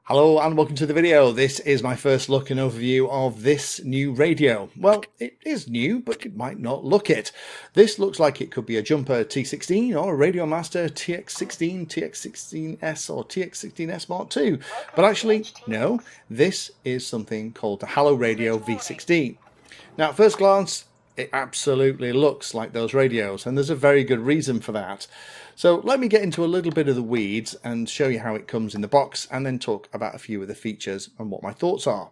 Hello and welcome to the video. This is my first look and overview of this new radio. Well, it is new, but it might not look it. This looks like it could be a Jumper T16 or a Radio Master TX16, TX16S or TX16S Mark II. But actually, no, this is something called the HelloRadio V16. Now, at first glance, it absolutely looks like those radios, and there's a very good reason for that. So let me get into a little bit of the weeds and show you how it comes in the box, and then talk about a few of the features and what my thoughts are.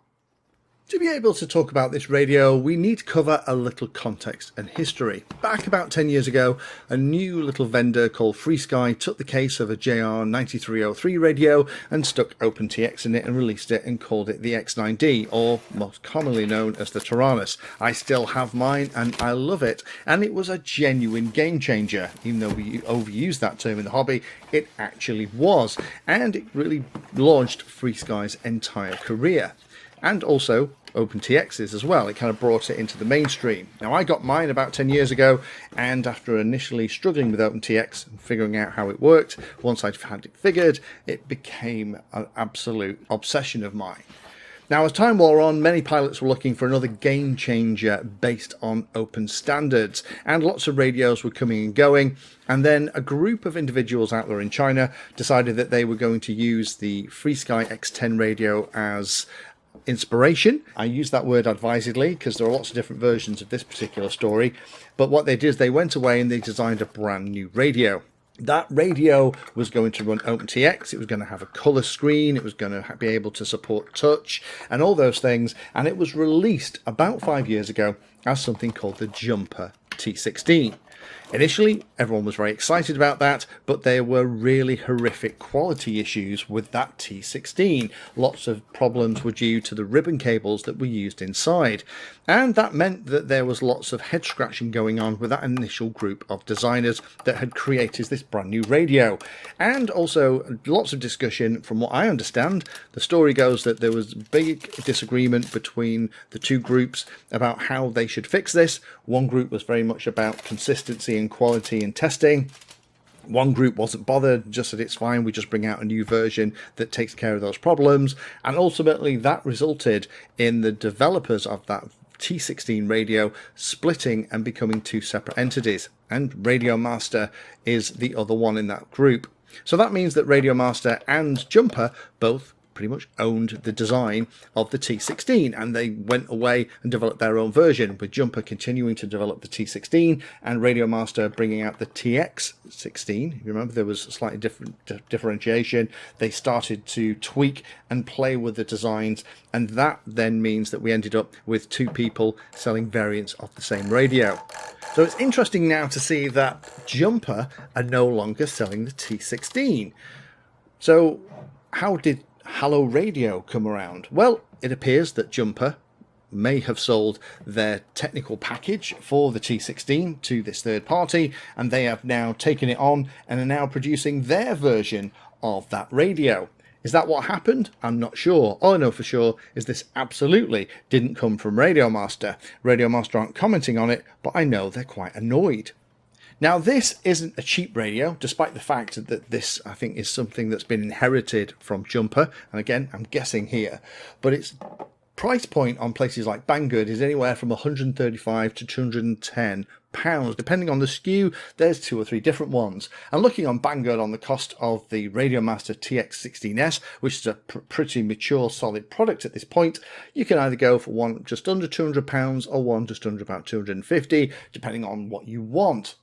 To be able to talk about this radio, we need to cover a little context and history. Back about 10 years ago, a new little vendor called FreeSky took the case of a JR9303 radio and stuck OpenTX in it and released it and called it the X9D, or most commonly known as the Tyrannus. I still have mine and I love it, and it was a genuine game changer. Even though we overuse that term in the hobby, it actually was, and it really launched FreeSky's entire career. And also OpenTX's as well. It kind of brought it into the mainstream. Now, I got mine about 10 years ago, and after initially struggling with OpenTX and figuring out how it worked, once I'd had it figured, it became an absolute obsession of mine. Now, as time wore on, many pilots were looking for another game changer based on open standards, and lots of radios were coming and going. And then a group of individuals out there in China decided that they were going to use the FreeSky X10 radio as inspiration. I use that word advisedly because there are lots of different versions of this particular story. But what they did is they went away and they designed a brand new radio. That radio was going to run OpenTX, it was going to have a colour screen, it was going to be able to support touch and all those things, and it was released about 5 years ago as something called the Jumper T16. Initially, everyone was very excited about that, but there were really horrific quality issues with that T16. Lots of problems were due to the ribbon cables that were used inside, and that meant that there was lots of head scratching going on with that initial group of designers that had created this brand new radio. And also lots of discussion. From what I understand, the story goes that there was big disagreement between the two groups about how they should fix this. One group was very much about consistency and quality and testing. One group wasn't bothered, just said it's fine, we just bring out a new version that takes care of those problems. And ultimately that resulted in the developers of that T16 radio splitting and becoming two separate entities, and Radio Master is the other one in that group. So that means that Radio Master and Jumper both pretty much owned the design of the T16, and they went away and developed their own version, with Jumper continuing to develop the T16 and Radio Master bringing out the TX16. You remember there was a slightly different differentiation. They started to tweak and play with the designs, and that then means that we ended up with two people selling variants of the same radio. So it's interesting now to see that Jumper are no longer selling the T16. So how did HelloRadio come around? Well, it appears that Jumper may have sold their technical package for the T16 to this third party, and they have now taken it on and are now producing their version of that radio. Is that what happened? I'm not sure. All I know for sure is this absolutely didn't come from Radio Master. Radio Master aren't commenting on it, but I know they're quite annoyed. Now, this isn't a cheap radio, despite the fact that this, I think, is something that's been inherited from Jumper. And again, I'm guessing here, but its price point on places like Banggood is anywhere from £135 to £210, depending on the SKU. There's 2 or 3 different ones. And looking on Banggood on the cost of the Radio Master TX16S, which is a pretty mature, solid product at this point, you can either go for one just under £200 or one just under about £250, depending on what you want.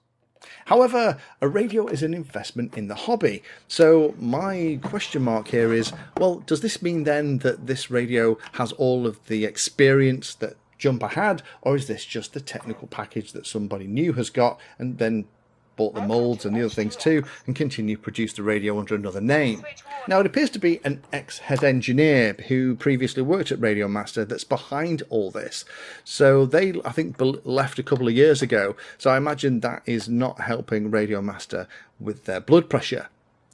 However, a radio is an investment in the hobby, so my question mark here is, well, does this mean then that this radio has all of the experience that Jumper had, or is this just the technical package that somebody new has got and then bought the molds and the other things too and continue to produce the radio under another name? Now, it appears to be an ex-head engineer who previously worked at Radio Master that's behind all this. So they, I think, left a couple of years ago, so I imagine that is not helping Radio Master with their blood pressure.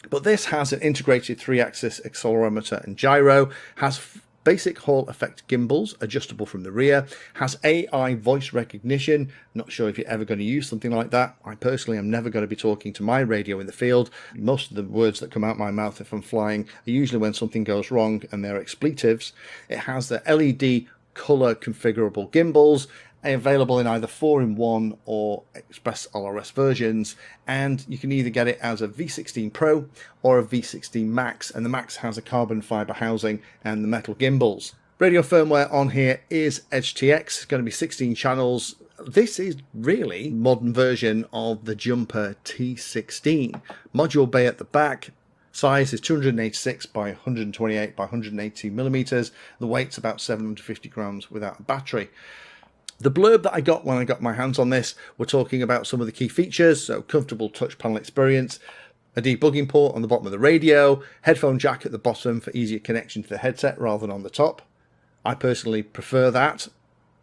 But this has an integrated 3-axis accelerometer and gyro, has basic Hall effect gimbals, adjustable from the rear, has AI voice recognition. Not sure if you're ever going to use something like that. I personally am never going to be talking to my radio in the field. Most of the words that come out my mouth if I'm flying are usually when something goes wrong and they're expletives. It has the LED color configurable gimbals, available in either 4-in-1 or Express LRS versions, and you can either get it as a V16 Pro or a V16 Max, and the Max has a carbon fiber housing and the metal gimbals. Radio firmware on here is HTX. It's going to be 16 channels. This is really a modern version of the Jumper T16. Module bay at the back. Size is 286 by 128 by 180 millimeters. The weight's about 750 grams without a battery. The blurb that I got when I got my hands on this were talking about some of the key features, so comfortable touch panel experience, a debugging port on the bottom of the radio, headphone jack at the bottom for easier connection to the headset rather than on the top. I personally prefer that.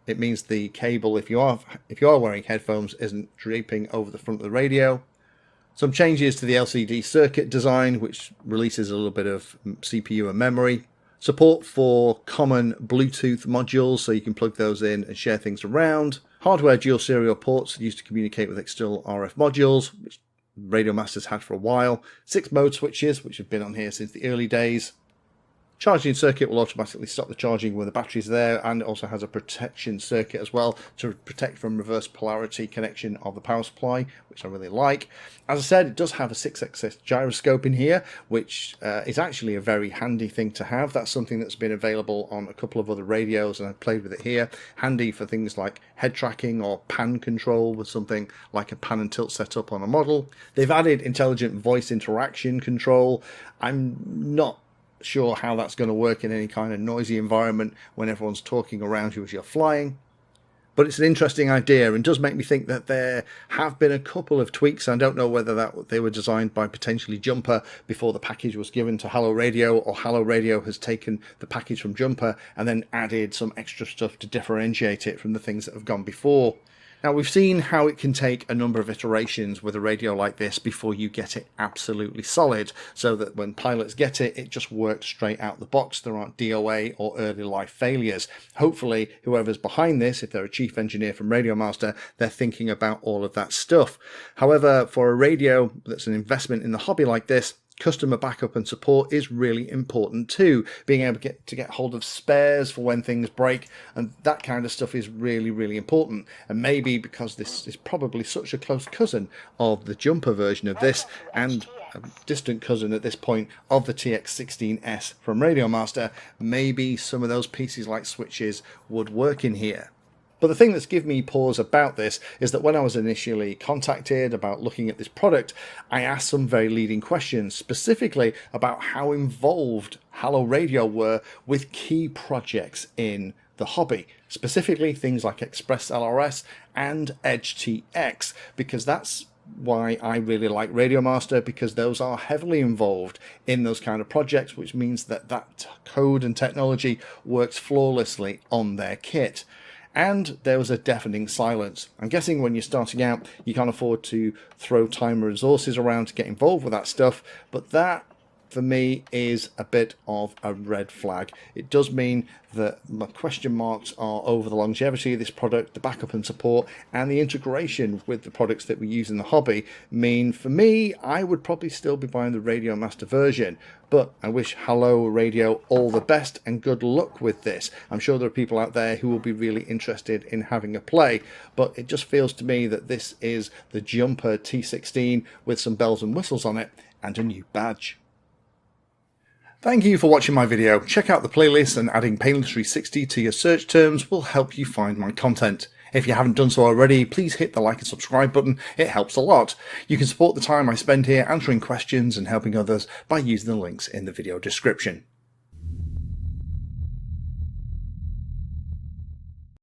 It means the cable, if you are wearing headphones, isn't draping over the front of the radio. Some changes to the LCD circuit design, which releases a little bit of CPU and memory. Support for common Bluetooth modules, so you can plug those in and share things around. Hardware dual serial ports used to communicate with external RF modules, which Radio Master's had for a while. 6 mode switches, which have been on here since the early days. Charging circuit will automatically stop the charging when the battery's there, and it also has a protection circuit as well to protect from reverse polarity connection of the power supply, which I really like. As I said, it does have a 6-axis gyroscope in here, which is actually a very handy thing to have. That's something that's been available on a couple of other radios, and I've played with it here. Handy for things like head tracking or pan control with something like a pan and tilt setup on a model. They've added intelligent voice interaction control. I'm not sure how that's going to work in any kind of noisy environment when everyone's talking around you as you're flying, but it's an interesting idea and does make me think that there have been a couple of tweaks. I don't know whether they were designed by potentially Jumper before the package was given to HelloRadio, or HelloRadio has taken the package from Jumper and then added some extra stuff to differentiate it from the things that have gone before. Now, we've seen how it can take a number of iterations with a radio like this before you get it absolutely solid, so that when pilots get it, it just works straight out the box. There aren't DOA or early life failures. Hopefully, whoever's behind this, if they're a chief engineer from Radio Master, they're thinking about all of that stuff. However, for a radio that's an investment in the hobby like this, customer backup and support is really important too. Being able to get hold of spares for when things break and that kind of stuff is really, really important. And maybe because this is probably such a close cousin of the Jumper version of this, and a distant cousin at this point of the TX16S from Radio Master, maybe some of those pieces like switches would work in here. But the thing that's given me pause about this is that when I was initially contacted about looking at this product, I asked some very leading questions, specifically about how involved HelloRadio were with key projects in the hobby, specifically things like Express LRS and HTX, because that's why I really like Radio Master, because those are heavily involved in those kind of projects, which means that code and technology works flawlessly on their kit. And there was a deafening silence. I'm guessing when you're starting out, you can't afford to throw time and resources around to get involved with that stuff, but that, for me, is a bit of a red flag. It does mean that my question marks are over the longevity of this product, the backup and support, and the integration with the products that we use in the hobby mean, for me, I would probably still be buying the Radio Master version. But I wish HelloRadio all the best and good luck with this. I'm sure there are people out there who will be really interested in having a play, but it just feels to me that this is the Jumper T16 with some bells and whistles on it and a new badge. Thank you for watching my video. Check out the playlist, and adding Pedantry V16 to your search terms will help you find my content. If you haven't done so already, please hit the like and subscribe button. It helps a lot. You can support the time I spend here answering questions and helping others by using the links in the video description.